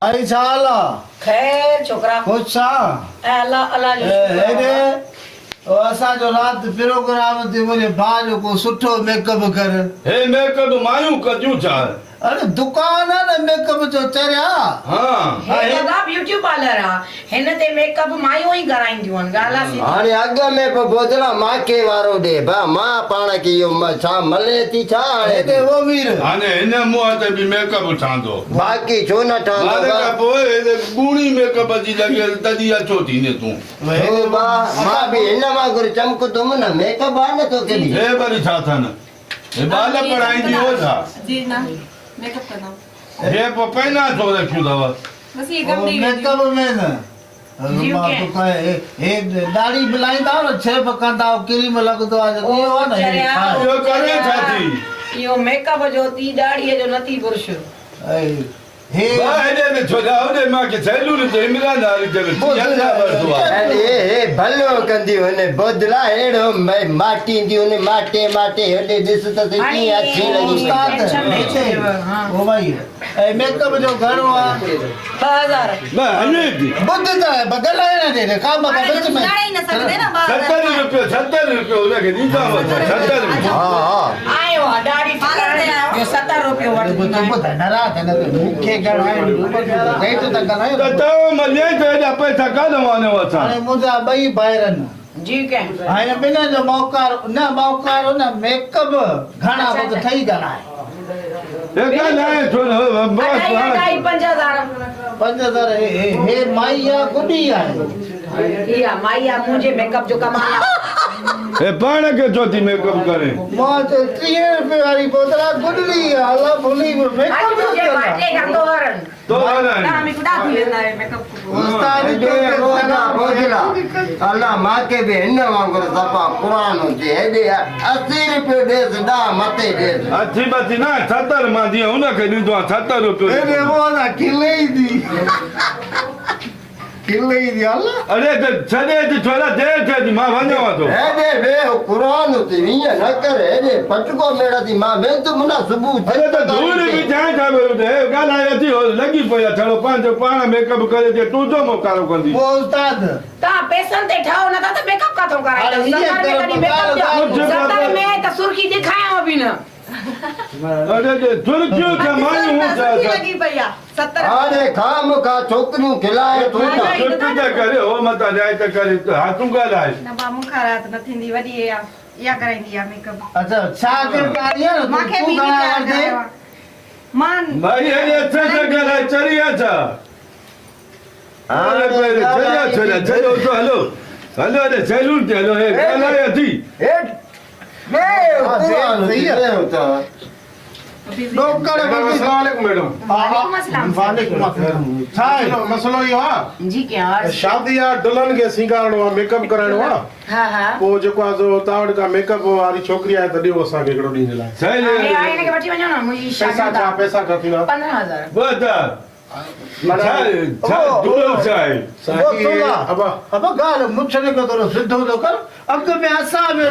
आई साला खैर छोकरा कुछ सा अल्लाह अल्लाह जो हे रे असांजो राति प्रोग्राम ते मुंहिंजे भाउ जो को सुठो मेकअप कर हे मेकअप मायूं कजूं छा अरे दुकान आहे न मेकअप जो चरिया हाँ हे दादा ब्यूटी पार्लर आ हिन ते मेकअप मायूं ई कराईंदियूं आहिनि ॻाल्हि आहे हाणे अॻ में पोइ बोदला माके वारो ॾे भा मां पाण खे इहो छा मले थी छा हे ते वो वीर हाणे हिन मुंहं ते बि मेकअप ठहंदो बाक़ी छो न हाणे ठहंदो खां पोइ हेॾे ॿूड़ी मेकअप जी लॻियल तॾहिं अचो थींदे तूं मां बि हिन वांगुरु चमकंदुमि न मेकअप आहे न तोखे बि हे वरी छा अथनि हे ॿार पढ़ाईंदी हो छा जी ना मेकअप करना हे पोइ पहिना छो रखियूं अथव बस ये कम नहीं मेकअप में न मां तो कहे हे दाढ़ी मिलाईंदा न छेप कंदा क्रीम लॻंदो आहे इहो आहे न चरिया इहो करे छा थी इहो मेकअप जो ती दाढ़ीअ जो नथी बुर्श हे हेॾे में छो ॾा होॾे मूंखे सैलून ते इमरान वारी जॻह वठंदो आहे हे भलो कंदियूं आहिनि बोदला अहिड़ो माटींदियूं आहिनि माटे माटे हेॾे ॾिस त सही कीअं अछी लॻी उस्ताद ओ भाई ए मेकअप जो घणो आहे 2000 न हले थी ॿुध त बगल आहे न रे काम का विच में ही न सकते ना 70 रुपयो हुनखे ॾींदा वठो 70 हा हा आयो आहे दाढ़ी जो 70 रुपयो वठंदो ॿुध न रात न मूंखे घणायो रेट त घणायो त तव्हां मले त हेॾा पैसा कान वानो असां हाणे मुंहिंजा ॿई भाइर आहिनि जी कंहिं हाणे ॿिन्हिनि जो मौक़ारो न मेकअप घणा वध ठही ॻाल्हि हे कान आहे छो न बस अढाई 5000 5000 हे माई आहे गुडी आहे इहा माई आहे मुंहिंजे मेकअप जो कमाल आहे हे पाण खे छो थी मेकअप करे मां त 30 रुपए वारी बोतल गुडली अल्लाह भुली मेकअप जो मुंहिंजे बाटे खां हरन तो ना हलाए हमें कुछ डाल लेना है मेकअप को उस्ताद जो बोदला अल्लाह माके बि हिन वांगुरु सफ़ा पुराणो थी हेॾे 80 रुपयो ॾेसि ॾाह मथे ॾेसि अची बची न 70 मां जीअं हुनखे ॾींदो आहे 70 रुपयो हे बोला खिले ई दी अल्लाह अरे त छॾे थी छोरा देरि थिए थी मां वञां थो हेॾे वेह क़ुरान थी हीअं न कर हेॾे पटको मेड़ थी मां वेंदुमि न सुबुह अरे त धूड़ बि जाए छा ॻाल्हाए अची लॻी पई आहे छड़ो पंहिंजो पाण मेकअप करे अचे तूं जो मोकारो कंदी वो उस्ताद तव्हां पैसनि ते ठहो नथा त मेकअप काथो कराईंदा अरे हीअं 70 में कॾहिं मेकअप कुझु जो 70 में त सुर्खी ॾेखारियांव बि न अरे सुर्खियूं छा मायूं छा लगी भैया 70 हाणे खाम खा छोकिरियूं खिलाए तूं न छुट्टी त करे हो मतां जाए त करे हा तूं ॻाल्हाए ना बा मुखारात न थींदी वडी या कराईंदी आहे मेकअप अच्छा छा करताड़ी है ना माखे तू बि गाना नहीं दे मान भाई हेॾे अच्छे सां ॻाल्हाए चरिया छा अरे पहिरीं चरिया छोरा चलो तो हलो हलो हेॾे सैलून ते हलो हे ॻाल्हाए थी हेठ डॉक्टर अस्सलाम वालेकुम मैडम वालेकुम अस्सलाम छा है मसलो इहो आहे जी क्या शादी आहे दुल्हन खे सींगारणो आहे मेकअप कराइणो आहे हा हा पोइ जेको आहे सो तव्हां वटि का मेकअप वारी छोकिरी आहे त ॾियो असांखे हिकिड़ो ॾींहं जे लाइ सही हाणे हिनखे वठी वञो न मुंहिंजी पैसा शादी छा पैसा छा थींदा 15000 बता छा दुल छा आहे वो सुला अबा अब गाल मुछने को तो सिद्धो तो कर अग में असा में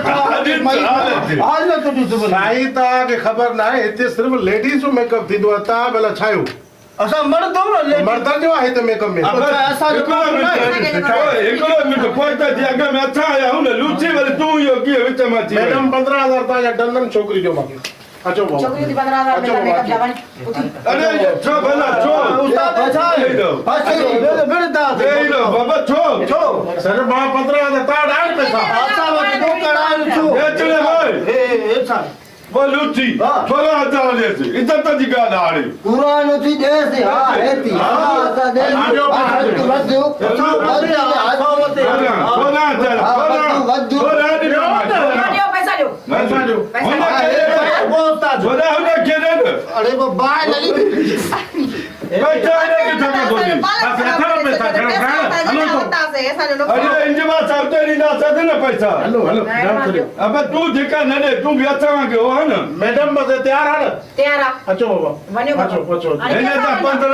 हालत तो बोल साईं तव्हांखे ख़बर न आहे हिते सिर्फ़ु लेडीस जो मेकअप थींदो आहे तव्हां भला छा आहियो असा मर्द हो ले मर्दनि जो आहे हिते मेकअप में हिकिड़ो मिंट पोइ त जे अॻ में असां आया आहियूं न लूची वरी तूं इहो कीअं विच मां अची वई? मैडम 15000 तव्हांजा डननि छोकिरी जो मूंखे अचो भाऊ छोकिरी 15000 में मेकअप जवानी उठी अरे छो भला छो उस्ताद छा है बेटा हेॾो बाबा छो छो सर मां 15000 तव्हां ॾाढ पैसा असा वट तो करायो छो हे चले भाई ए छा वो लूची थोड़ा हज़ार ॾेसि इज़त जी ॻाल्हि आहे हाणे क़ुरान थी ॾेसि हा हेती हा असां ॾेसि ॾियो पैसा ॾियो अरे वो बाय लगी तूं जेका न ॾे तूं बि असांखे हो न मैडम बस तयार आहे न तयार आहे अचो बाबा वञो अचो अचो हिन सां 15000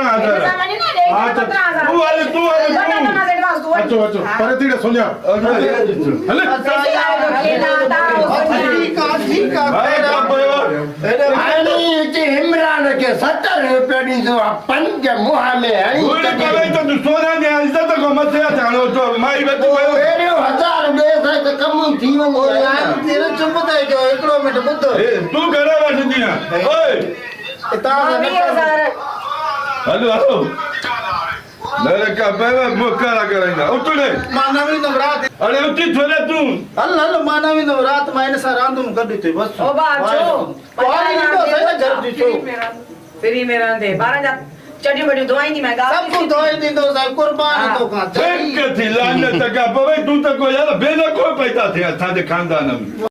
अचो अचो पर तीड़े सुञा हले ठीक है हाणे इमरान खे 70 रुपया ॾींदो आहे 5 मुंहं में हणी पूरी करे तो तू सोना ने इज्जत को मथे ठाणो तो माई बची वयो पहिरियों 1000 ॾे सां त कम थी वञे तेरे चुप थी जो हिकिड़ो मिंट ॿुध ए तू घरे वठंदी आ ओए हितां मां खां 20,000 हलो हलो मेरे का बेवा मुकरा कराइंदा उठले मां न वेंदुमि राति अरे उठी थोड़े तू हल हल मां न वेंदुमि राति मां हिन सां रांदुमि गॾु थिए बसि ओ बा छो पाणी ॾींदो सही न घर जी छो फ्री में रहंदे 12 जा चटियूं बटियूं धोईंदी मैं सब कुछ धोई ॾींदो साईं कुर्बान तो खां ठीक थी लानत का पवे तू तो को यार बेना कोई पैदा थे असां जे खानदान में